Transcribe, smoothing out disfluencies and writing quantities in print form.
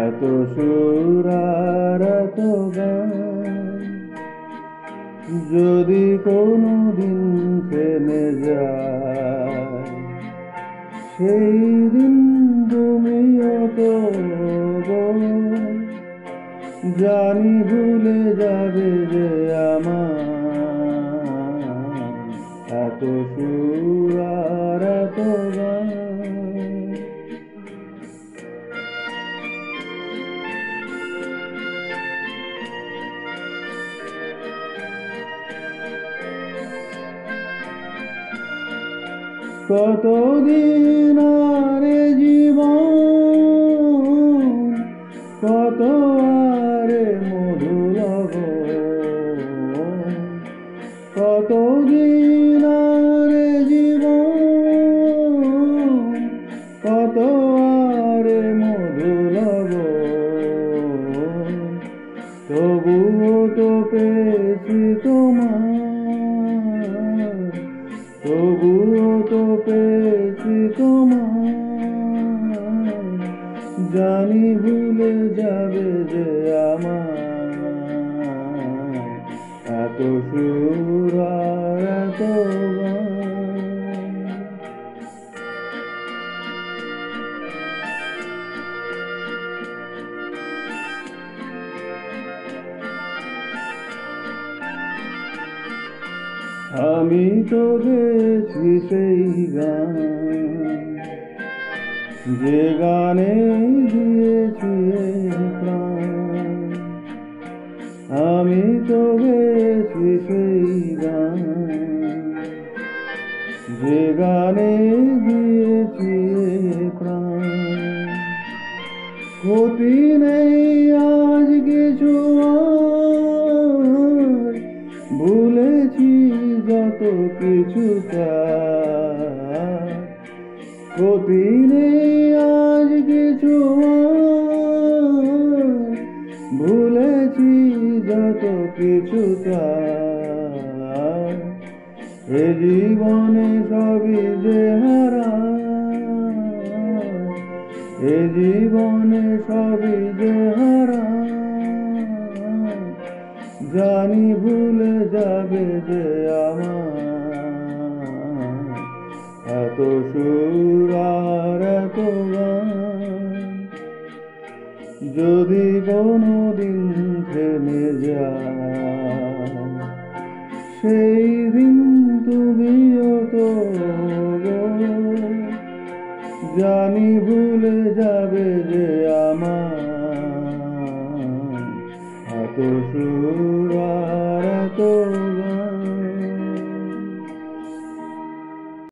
এত সুর আর এত গান যদি কোনো দিন থেমে যায়, সেই দিন তুমিও তো জানি ভুলে যাবে যে আমার এত সুর আর এত গান। কতদিন আর জীবন, কত আরে মধু লগন, কতদিন আর জীবন, কত আরে মধু লগন, তবুও তো পেয়েছি তোমার, তবুও তো পেয়েছি তোমার, জানি ভুলে যাবে যে আমার এত সুর আর এত গান। আমি তো গেছি সেই গান, যে গানে দিয়েছি প্রাণ। আমি তো গেছি সেই গান, যে গানে দিয়েছি প্রাণ। ক্ষতি নেই আজ কিছু আর, ভুলেছি যত কিছু তার। ক্ষতি নেই আজ কিছু আর, ভুলেছি যত কিছু তার। এ জীবনে সবই যে হারা, এ জীবনে সবই যে হারা, জানি ভুলে যাবে যে আমার এত সুর আর এত গান। যদি কোনো দিন থেমে যায়, সেই দিন তুমিও তো জানি ভুলে যাবে যে আমার এত সুর আর এত